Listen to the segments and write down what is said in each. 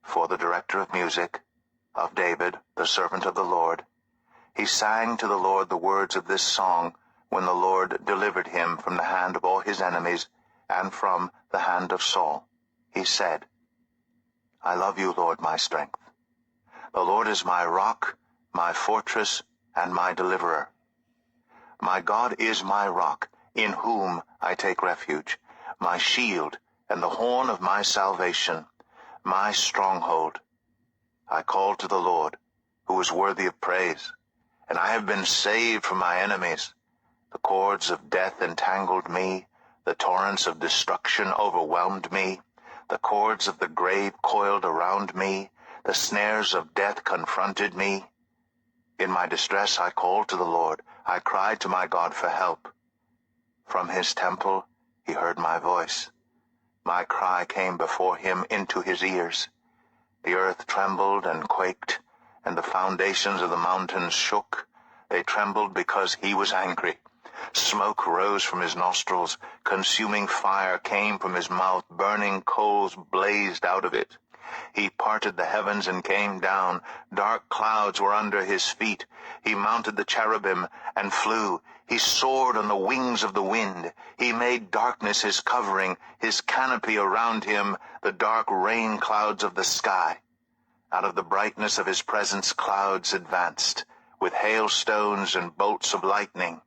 For the director of music, of David, the servant of the Lord, he sang to the Lord the words of this song when the Lord delivered him from the hand of all his enemies and from the hand of Saul. He said, I love you, Lord, my strength. The Lord is my rock, my fortress, and my deliverer. My God is my rock, in whom I take refuge, my shield and the horn of my salvation, my stronghold. I called to the Lord, who is worthy of praise, and I have been saved from my enemies. The cords of death entangled me, the torrents of destruction overwhelmed me, the cords of the grave coiled around me, the snares of death confronted me. In my distress I called to the Lord, I cried to my God for help. From his temple he heard my voice. My cry came before him into his ears. The earth trembled and quaked, and the foundations of the mountains shook. They trembled because he was angry. Smoke rose from his nostrils. Consuming fire came from his mouth. Burning coals blazed out of it. He parted the heavens and came down. Dark clouds were under his feet. He mounted the cherubim and flew. He soared on the wings of the wind. He made darkness his covering, his canopy around him, the dark rain clouds of the sky. Out of the brightness of his presence clouds advanced, with hailstones and bolts of lightning.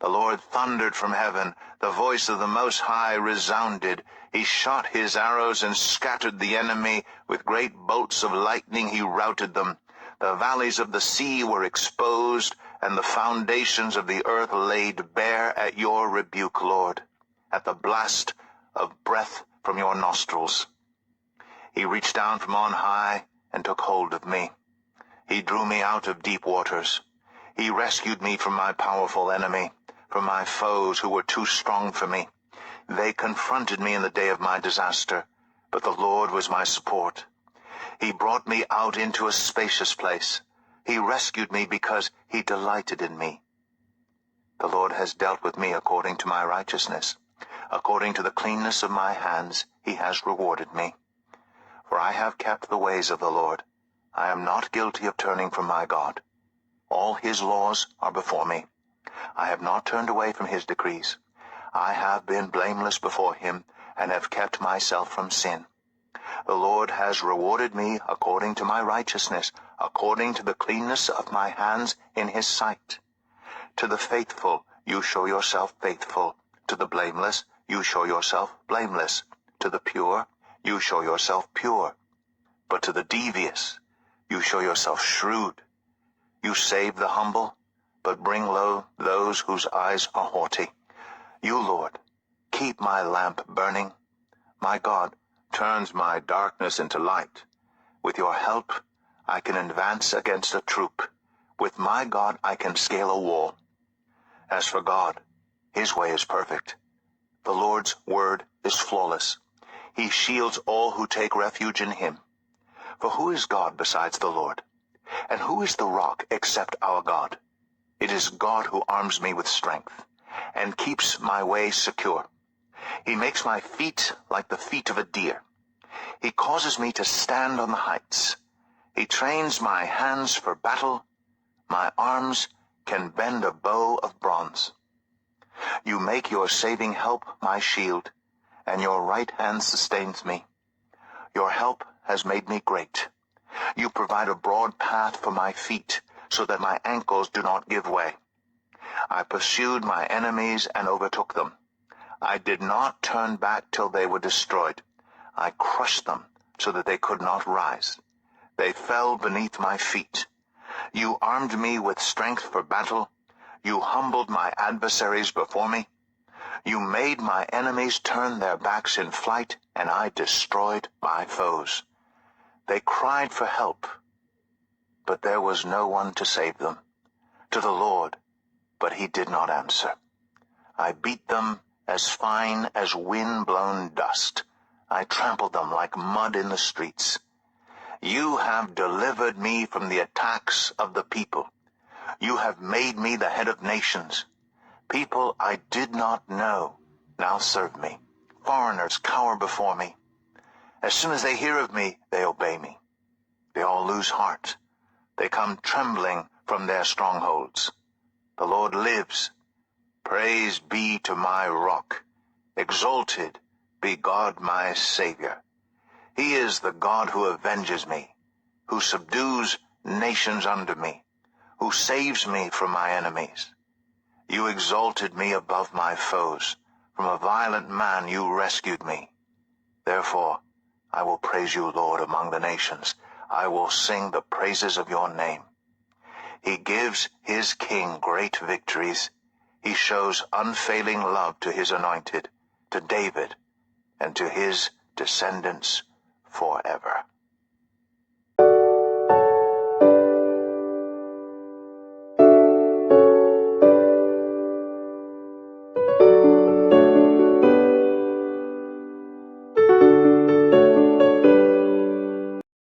The Lord thundered from heaven. The voice of the Most High resounded. He shot his arrows and scattered the enemy. With great bolts of lightning he routed them. The valleys of the sea were exposed, and the foundations of the earth laid bare at your rebuke, Lord, at the blast of breath from your nostrils. He reached down from on high and took hold of me. He drew me out of deep waters. He rescued me from my powerful enemy, from my foes who were too strong for me. They confronted me in the day of my disaster, but the Lord was my support. He brought me out into a spacious place. He rescued me because he delighted in me. The Lord has dealt with me according to my righteousness. According to the cleanness of my hands, he has rewarded me. For I have kept the ways of the Lord. I am not guilty of turning from my God. All his laws are before me. I have not turned away from his decrees. I have been blameless before him, and have kept myself from sin. The Lord has rewarded me according to my righteousness, according to the cleanness of my hands in his sight. To the faithful you show yourself faithful. To the blameless you show yourself blameless. To the pure you show yourself pure. But to the devious you show yourself shrewd. You save the humble, but bring low those whose eyes are haughty. You, Lord, keep my lamp burning. My God turns my darkness into light. With your help, I can advance against a troop. With my God, I can scale a wall. As for God, his way is perfect. The Lord's word is flawless. He shields all who take refuge in him. For who is God besides the Lord? And who is the rock except our God? It is God who arms me with strength and keeps my way secure. He makes my feet like the feet of a deer. He causes me to stand on the heights. He trains my hands for battle. My arms can bend a bow of bronze. You make your saving help my shield, and your right hand sustains me. Your help has made me great. You provide a broad path for my feet, so that my ankles do not give way. I pursued my enemies and overtook them. I did not turn back till they were destroyed. I crushed them so that they could not rise. They fell beneath my feet. You armed me with strength for battle. You humbled my adversaries before me. You made my enemies turn their backs in flight, and I destroyed my foes. They cried for help, but there was no one to save them. To the Lord, but he did not answer. I beat them as fine as wind-blown dust. I trampled them like mud in the streets. You have delivered me from the attacks of the people. You have made me the head of nations. People I did not know now serve me. Foreigners cower before me. As soon as they hear of me, they obey me. They all lose heart. They come trembling from their strongholds. The Lord lives. Praise be to my rock. Exalted be God my Savior. He is the God who avenges me, who subdues nations under me, who saves me from my enemies. You exalted me above my foes. From a violent man you rescued me. Therefore, I will praise you, Lord, among the nations. I will sing the praises of your name. He gives his king great victories. He shows unfailing love to his anointed, to David, and to his descendants forever.